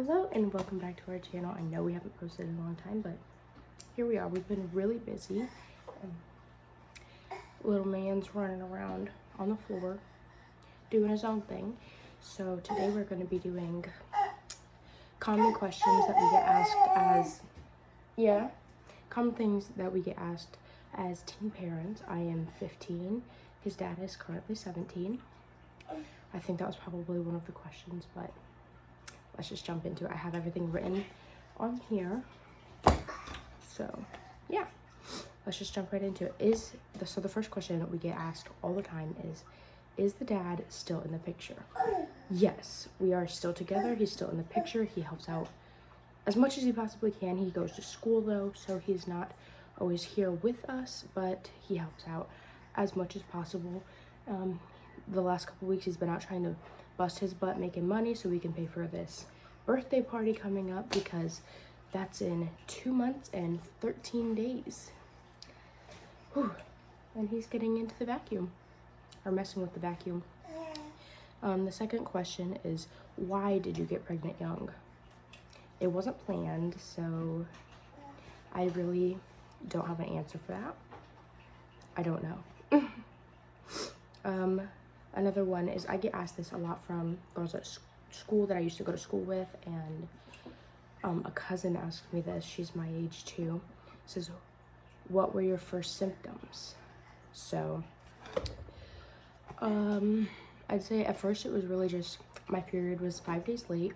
Hello and welcome back to our channel. I know we haven't posted in a long time, but here we are. We've been really busy. Little man's running around on the floor doing his own thing. So today we're going to be doing common questions that we get asked common things that we get asked as teen parents. I am 15. His dad is currently 17. I think that was probably one of the questions, but let's just jump into it. I have everything written on here. So yeah, let's just jump right into it. So the first question that we get asked all the time is the dad still in the picture? Yes, we are still together. He's still in the picture. He helps out as much as he possibly can. He goes to school though, so he's not always here with us, but he helps out as much as possible. The last couple weeks he's been out trying to bust his butt making money so we can pay for this birthday party coming up, because that's in 2 months and 13 days. Whew. And he's getting into the vacuum, or messing with the vacuum. The second question is, why did you get pregnant young? It wasn't planned, so I really don't have an answer for that. I don't know. Another one is, I get asked this a lot from girls at school that I used to go to school with, and a cousin asked me this. She's my age too. Says, what were your first symptoms? So I'd say at first it was really just my period was 5 days late,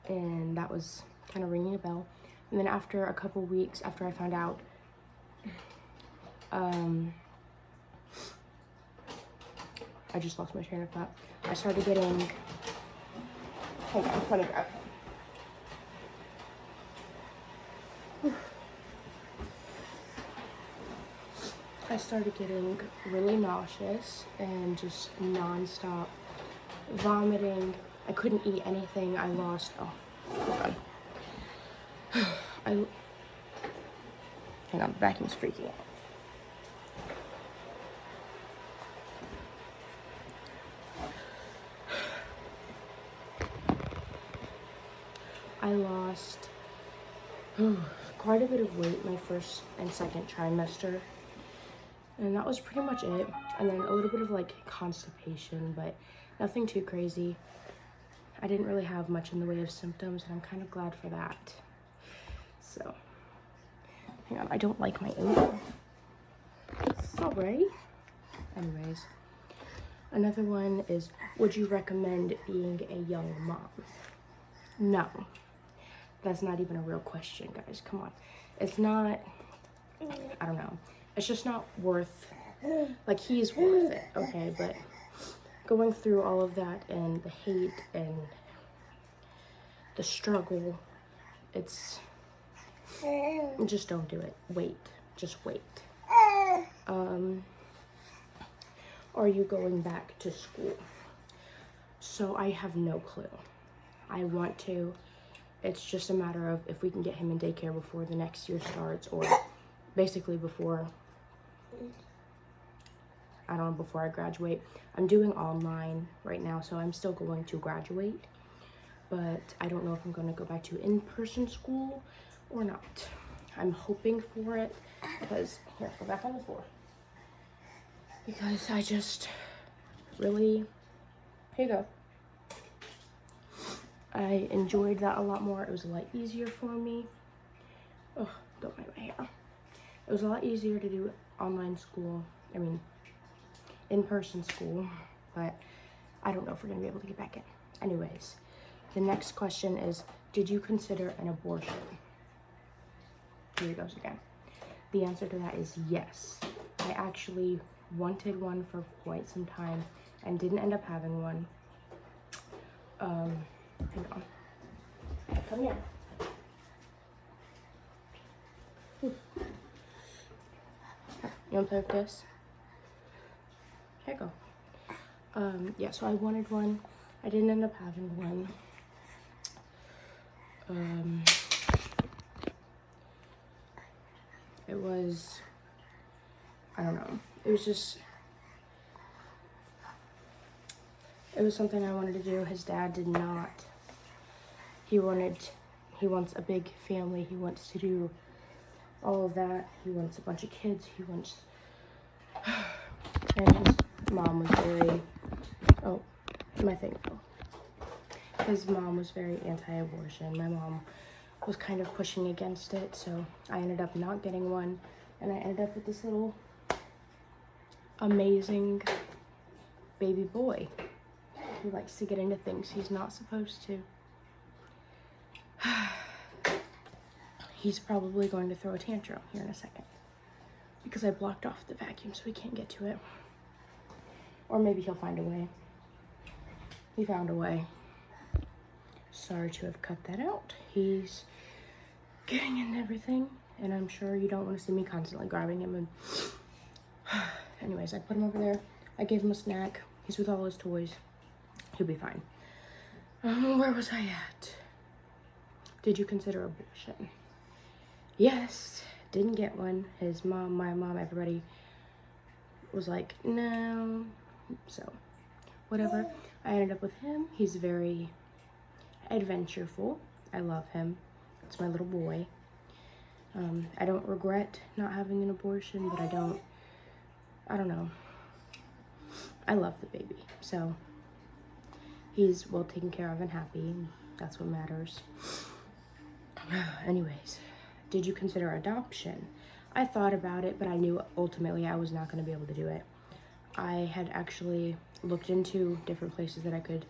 and that was kind of ringing a bell. And then after a couple weeks after I found out, I just lost my train of thought. I started getting, hold on, let me grab him. I started getting really nauseous and just non-stop vomiting. I couldn't eat anything. I lost, oh, hold on. Hang on, the vacuum's freaking out. I lost quite a bit of weight my first and second trimester, and that was pretty much it. And then a little bit of like constipation, but nothing too crazy. I didn't really have much in the way of symptoms, and I'm kind of glad for that. So hang on, I don't like my ankle. Sorry. Anyways, another one is, would you recommend being a young mom? No. That's not even a real question, guys. Come on. It's not, I don't know. It's just not worth, like, he's worth it, okay? But going through all of that and the hate and the struggle, just don't do it. Wait. Just wait. Are you going back to school? So I have no clue. I want to. It's just a matter of if we can get him in daycare before the next year starts, or basically before, I don't know, before I graduate. I'm doing online right now, so I'm still going to graduate, but I don't know if I'm going to go back to in-person school or not. I'm hoping for it, because, here, go back on the floor. Because I just really, here you go. I enjoyed that a lot more. It was a lot easier for me. Oh, don't mind my hair. It was a lot easier to do online school. I mean, in-person school. But I don't know if we're going to be able to get back in. Anyways, the next question is, did you consider an abortion? Here it goes again. The answer to that is yes. I actually wanted one for quite some time and didn't end up having one. Hang on. Come here. You wanna play with this? Here you go. Yeah, so I wanted one. I didn't end up having one. It was, I don't know. It was something I wanted to do. His dad did not He wants a big family. He wants to do all of that. He wants a bunch of kids. He wants, and his mom was very, oh, my thing fell. His mom was very anti-abortion. My mom was kind of pushing against it, so I ended up not getting one, and I ended up with this little amazing baby boy who likes to get into things he's not supposed to. He's probably going to throw a tantrum here in a second because I blocked off the vacuum so he can't get to it. Or maybe he'll find a way. He found a way. Sorry to have cut that out. He's getting into everything, and I'm sure you don't want to see me constantly grabbing him. And anyways, I put him over there. I gave him a snack. He's with all his toys. He'll be fine. Where was I at? Did you consider abortion? Yes, didn't get one. His mom, my mom, everybody was like, no. So, whatever. I ended up with him. He's very adventureful. I love him. It's my little boy. I don't regret not having an abortion, but I don't know. I love the baby. So, he's well taken care of and happy. That's what matters. Anyways, did you consider adoption? I thought about it, but I knew ultimately I was not going to be able to do it. I had actually looked into different places that I could,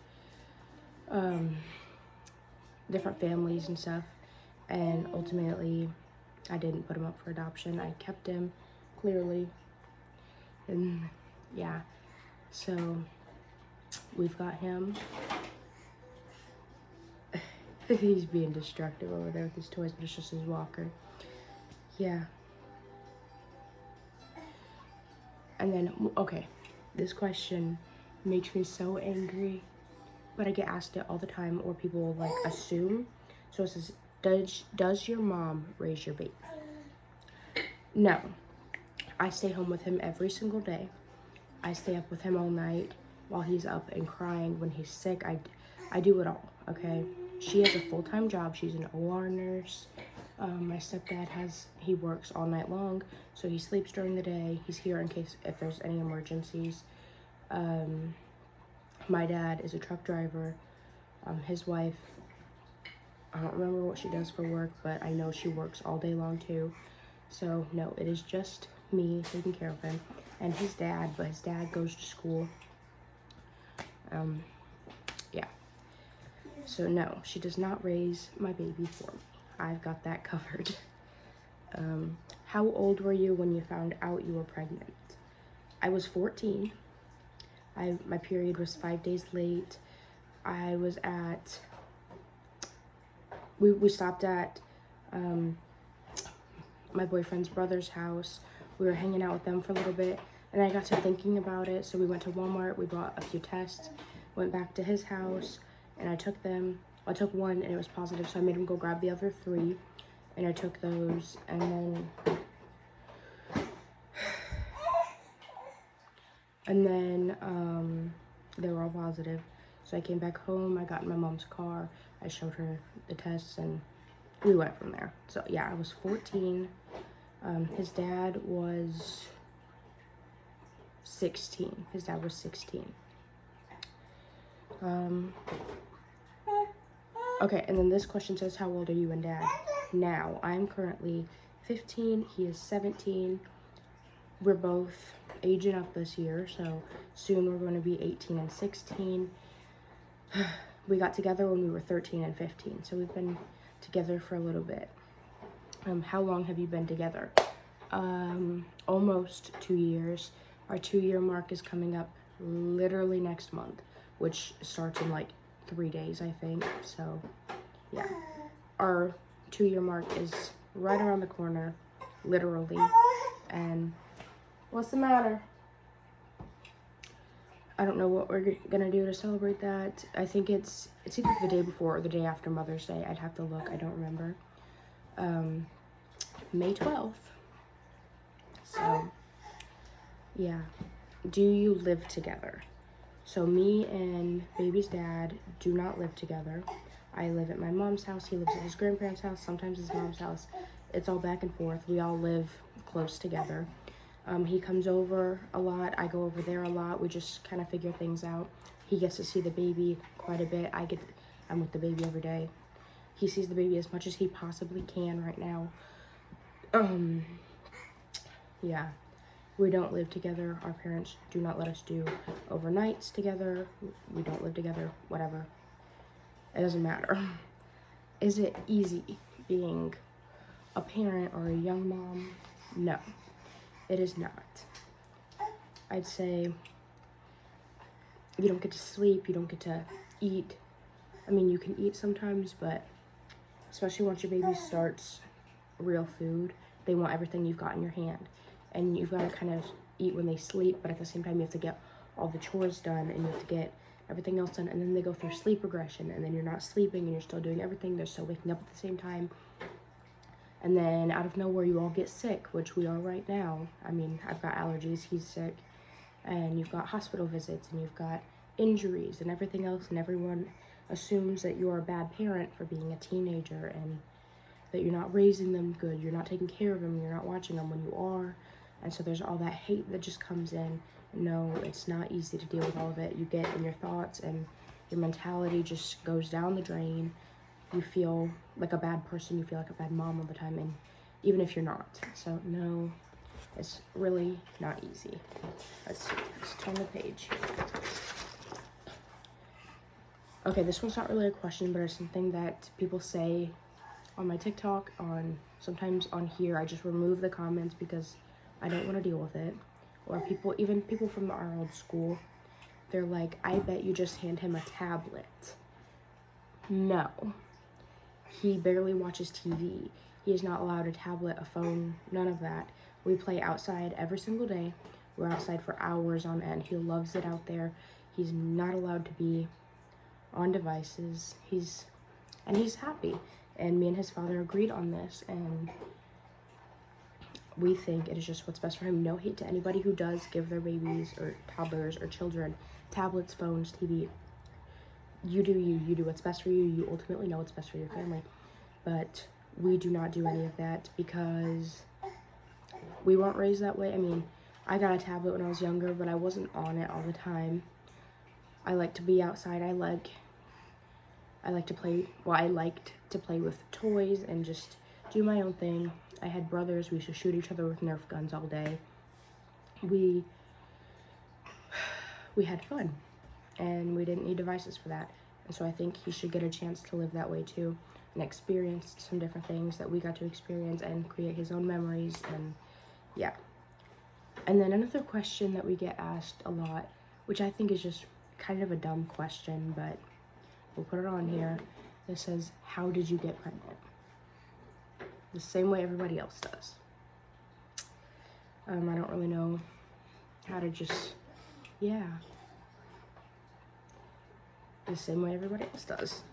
different families and stuff, and ultimately I didn't put him up for adoption. I kept him, clearly, and yeah, so we've got him. He's being destructive over there with his toys, but it's just his walker. Yeah. And then, okay, this question makes me so angry, but I get asked it all the time, or people will like assume. So it says, does your mom raise your baby? No. I stay home with him every single day. I stay up with him all night while he's up and crying. When he's sick, I do it all, okay? She has a full-time job. She's an OR nurse. My stepdad he works all night long, so he sleeps during the day. He's here in case if there's any emergencies. My dad is a truck driver. His wife, I don't remember what she does for work, but I know she works all day long too. So no, it is just me taking care of him and his dad, but his dad goes to school. Yeah. So no, she does not raise my baby for me. I've got that covered. How old were you when you found out you were pregnant? I was 14. My period was 5 days late. I was at, we stopped at my boyfriend's brother's house. We were hanging out with them for a little bit, and I got to thinking about it. So we went to Walmart, we bought a few tests, went back to his house, and I took them. I took one and it was positive, so I made him go grab the other 3, and I took those, and then they were all positive. So I came back home, I got in my mom's car, I showed her the tests, and we went from there. So yeah, I was 14. His dad was 16. His dad was 16. Okay, and then this question says, how old are you and dad now? I'm currently 15, he is 17. We're both aging up this year, so soon we're going to be 18 and 16. We got together when we were 13 and 15, so we've been together for a little bit. How long have you been together? Almost 2 years. Our 2-year mark is coming up literally next month, which starts in like 3 days, I think. So yeah, our 2-year mark is right around the corner, literally. And what's the matter? I don't know what we're gonna do to celebrate that. I think it's either the day before or the day after Mother's Day. I'd have to look, I don't remember. May 12th. So yeah. Do you live together? So me and baby's dad do not live together. I live at my mom's house. He lives at his grandparents' house, sometimes his mom's house. It's all back and forth. We all live close together. He comes over a lot. I go over there a lot. We just kind of figure things out. He gets to see the baby quite a bit. I'm with the baby every day. He sees the baby as much as he possibly can right now. Yeah, we don't live together. Our parents do not let us do overnights together. We don't live together, whatever. It doesn't matter. Is it easy being a parent or a young mom? No, it is not. I'd say you don't get to sleep, you don't get to eat. I mean, you can eat sometimes, but especially once your baby starts real food, they want everything you've got in your hand. And you've got to kind of eat when they sleep, but at the same time, you have to get all the chores done, and you have to get everything else done, and then they go through sleep regression, and then you're not sleeping, and you're still doing everything. They're still waking up at the same time. And then out of nowhere, you all get sick, which we are right now. I mean, I've got allergies, he's sick, and you've got hospital visits, and you've got injuries and everything else, and everyone assumes that you're a bad parent for being a teenager, and that you're not raising them good, you're not taking care of them, you're not watching them when you are. And so there's all that hate that just comes in. No, it's not easy to deal with all of it. You get in your thoughts, and your mentality just goes down the drain. You feel like a bad person, you feel like a bad mom all the time, and even if you're not. So no, it's really not easy. Let's turn the page. Okay, this one's not really a question, but it's something that people say on my TikTok, sometimes on here. I just remove the comments because I don't want to deal with it. Or even people from our old school, they're like, I bet you just hand him a tablet. No. He barely watches TV. He is not allowed a tablet, a phone, none of that. We play outside every single day. We're outside for hours on end. He loves it out there. He's not allowed to be on devices. He's happy. And me and his father agreed on this, and we think it is just what's best for him. No hate to anybody who does give their babies or toddlers or children tablets, phones, TV. You do you. You do what's best for you. You ultimately know what's best for your family. But we do not do any of that because we weren't raised that way. I mean, I got a tablet when I was younger, but I wasn't on it all the time. I like to be outside. I liked to play with toys and just do my own thing. I had brothers. We used to shoot each other with Nerf guns all day. We had fun, and we didn't need devices for that. And so I think he should get a chance to live that way too, and experience some different things that we got to experience, and create his own memories. And yeah. And then another question that we get asked a lot, which I think is just kind of a dumb question, but we'll put it on here. It says, how did you get pregnant? The same way everybody else does. I don't really know how to just, yeah. The same way everybody else does.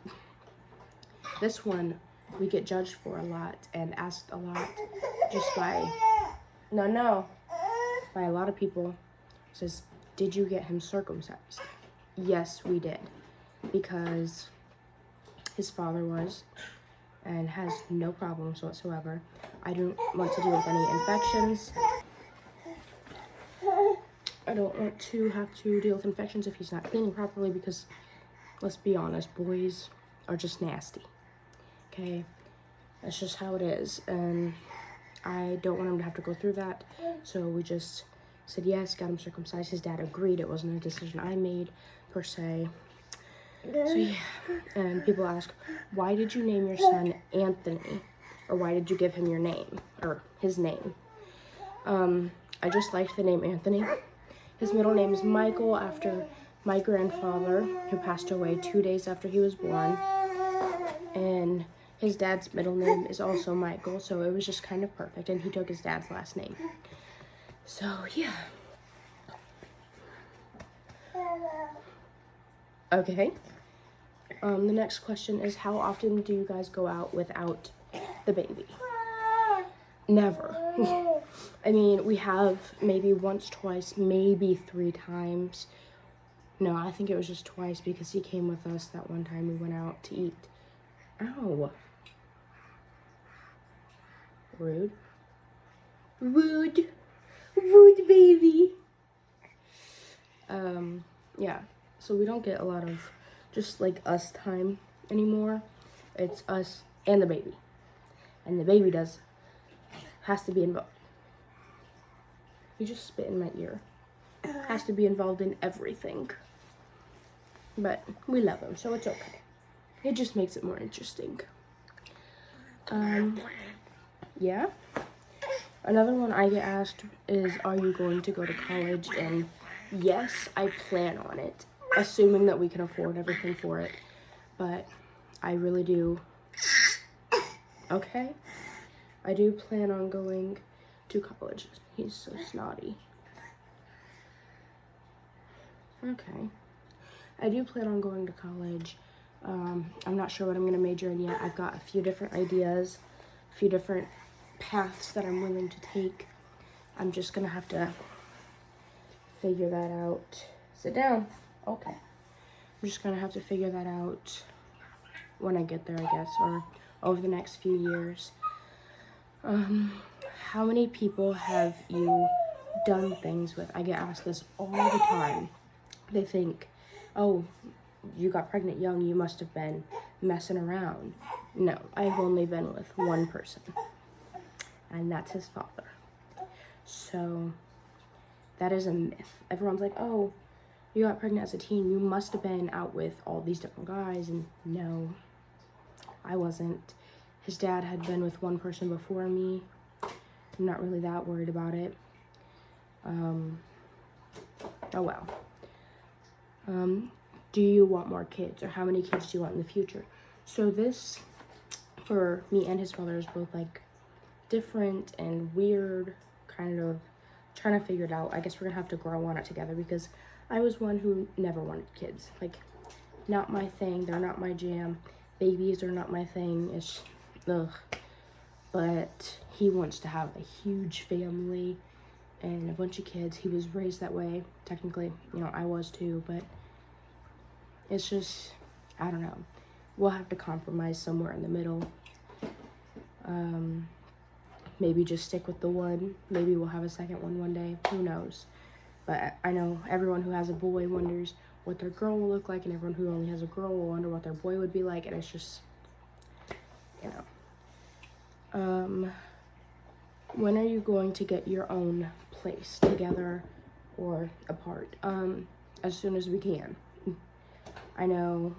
This one we get judged for a lot and asked a lot just by a lot of people. It says, did you get him circumcised? Yes, we did, because his father was and has no problems whatsoever. I don't want to deal with any infections. I don't want to have to deal with infections if he's not cleaning properly, because let's be honest, boys are just nasty. Okay, that's just how it is, and I don't want him to have to go through that. So we just said yes, got him circumcised. His dad agreed. It wasn't a decision I made per se. So yeah, and people ask, why did you name your son Anthony? Or why did you give him your name, or his name? I just liked the name Anthony. His middle name is Michael, after my grandfather, who passed away 2 days after he was born. And his dad's middle name is also Michael, so it was just kind of perfect, and he took his dad's last name. So yeah. Okay. The next question is, how often do you guys go out without the baby? Never. I mean, we have maybe once, twice, maybe 3 times. No, I think it was just twice, because he came with us that one time we went out to eat. Ow. Rude. Rude. Rude, baby. Yeah. So we don't get a lot of just like us time anymore. It's us and the baby. And the baby has to be involved. You just spit in my ear. Has to be involved in everything. But we love him, so it's okay. It just makes it more interesting. Yeah. Another one I get asked is, are you going to go to college? And yes, I plan on it, assuming that we can afford everything for it. But I really do. Okay. I do plan on going to college. He's so snotty. Okay. I do plan on going to college. I'm not sure what I'm going to major in yet. I've got a few different ideas, a few different paths that I'm willing to take. I'm just going to have to figure that out. Sit down. Okay. I'm just going to have to figure that out when I get there, I guess, or over the next few years. How many people have you done things with? I get asked this all the time. They think, oh, you got pregnant young, you must have been messing around. No, I've only been with one person, and that's his father. So that is a myth. Everyone's like, oh, you got pregnant as a teen, you must have been out with all these different guys. And no, I wasn't. His dad had been with one person before me. I'm not really that worried about it. Oh well. Do you want more kids, or how many kids do you want in the future? So this, for me and his father, is both like different and weird, kind of trying to figure it out. I guess we're gonna have to grow on it together, because I was one who never wanted kids. Like, not my thing. They're not my jam. Babies are not my thing. It's ugh. But he wants to have a huge family and a bunch of kids. He was raised that way. Technically, you know, I was too, but it's just, I don't know. We'll have to compromise somewhere in the middle. Maybe just stick with the one. Maybe we'll have a second one day. Who knows? But I know everyone who has a boy wonders what their girl will look like, and everyone who only has a girl will wonder what their boy would be like, and it's just, you know. When are you going to get your own place, together or apart? As soon as we can. I know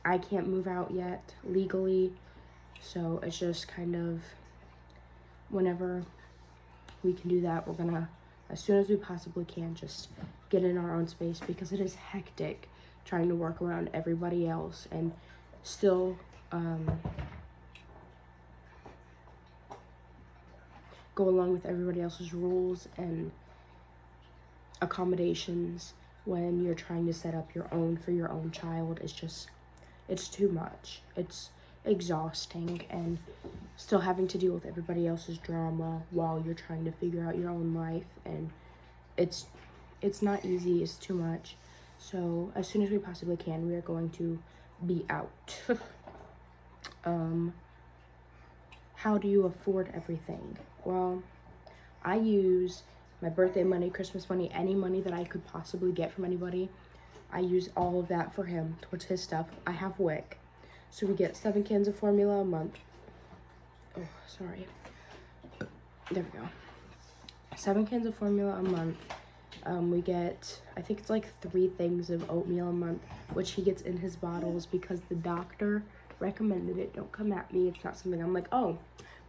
I can't move out yet legally, so it's just kind of whenever we can do that, we're gonna, as soon as we possibly can, just get in our own space, because it is hectic trying to work around everybody else and still go along with everybody else's rules and accommodations when you're trying to set up your own for your own child. It's just, it's too much. It's exhausting, and still having to deal with everybody else's drama while you're trying to figure out your own life, and it's not easy. It's too much. So as soon as we possibly can, we are going to be out. How do you afford everything? Well, I use my birthday money, Christmas money, any money that I could possibly get from anybody. I use all of that for him, towards his stuff. I have WIC, so we get 7 cans of formula a month. Oh, sorry. There we go. 7 cans of formula a month. We get, I think it's like 3 things of oatmeal a month, which he gets in his bottles because the doctor recommended it. Don't come at me. It's not something I'm like, oh,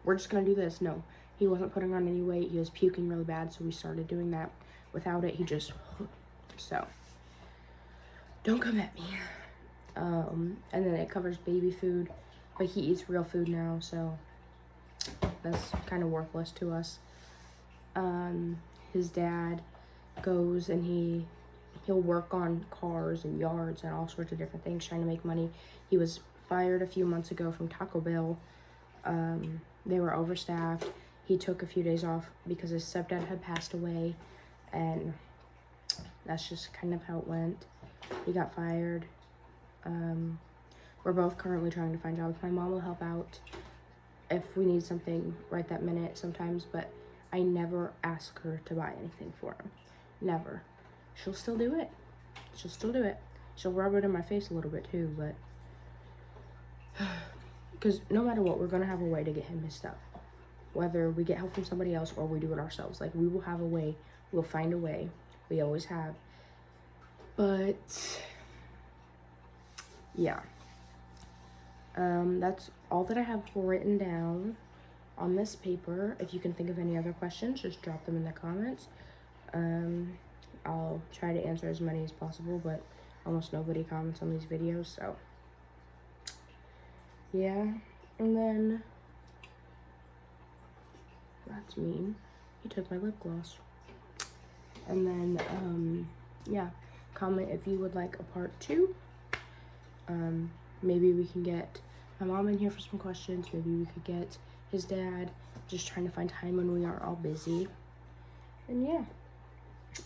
we're just gonna do this. No, he wasn't putting on any weight. He was puking really bad, so we started doing that. Without it, he just, so don't come at me. And then it covers baby food, but he eats real food now, so that's kind of worthless to us. His dad goes and he'll work on cars and yards and all sorts of different things, trying to make money. He was fired a few months ago from Taco Bell. They were overstaffed. He took a few days off because his stepdad had passed away, and that's just kind of how it went. He got fired. We're both currently trying to find jobs. My mom will help out if we need something right that minute sometimes, but I never ask her to buy anything for him. Never. She'll still do it. She'll still do it. She'll rub it in my face a little bit too, but because no matter what, we're gonna have a way to get him his stuff. Whether we get help from somebody else or we do it ourselves. Like, we will have a way. We'll find a way. We always have. But yeah. That's all that I have written down on this paper. If you can think of any other questions, just drop them in the comments. I'll try to answer as many as possible, but almost nobody comments on these videos, so yeah. And then that's mean. He took my lip gloss. And then yeah, comment if you would like a part 2. Maybe we can get my mom in here for some questions. Maybe we could get his dad. Just trying to find time when we aren't all busy. And yeah.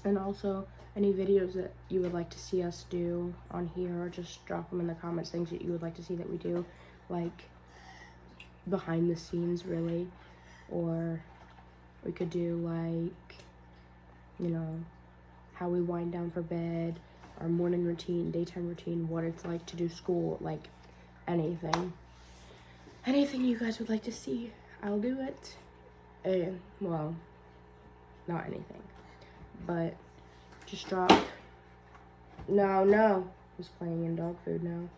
And also, any videos that you would like to see us do on here, or just drop them in the comments, things that you would like to see that we do, like behind the scenes, really. Or we could do, like, you know, how we wind down for bed, our morning routine, daytime routine, what it's like to do school, like anything. Anything you guys would like to see, I'll do it. And, well, not anything. But just drop. No. He's playing in dog food now.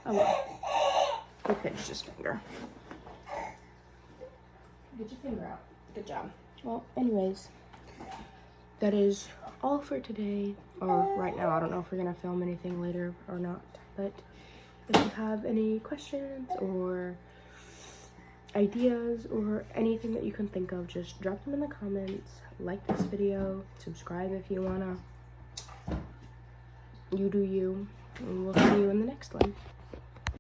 Oh well. He pinched his finger. Get your finger out. Good job. Well, anyways, that is all for today. Or right now. I don't know if we're gonna film anything later or not. But if you have any questions or ideas or anything that you can think of, just drop them in the comments. Like this video, subscribe if you wanna. You do you, and we'll see you in the next one.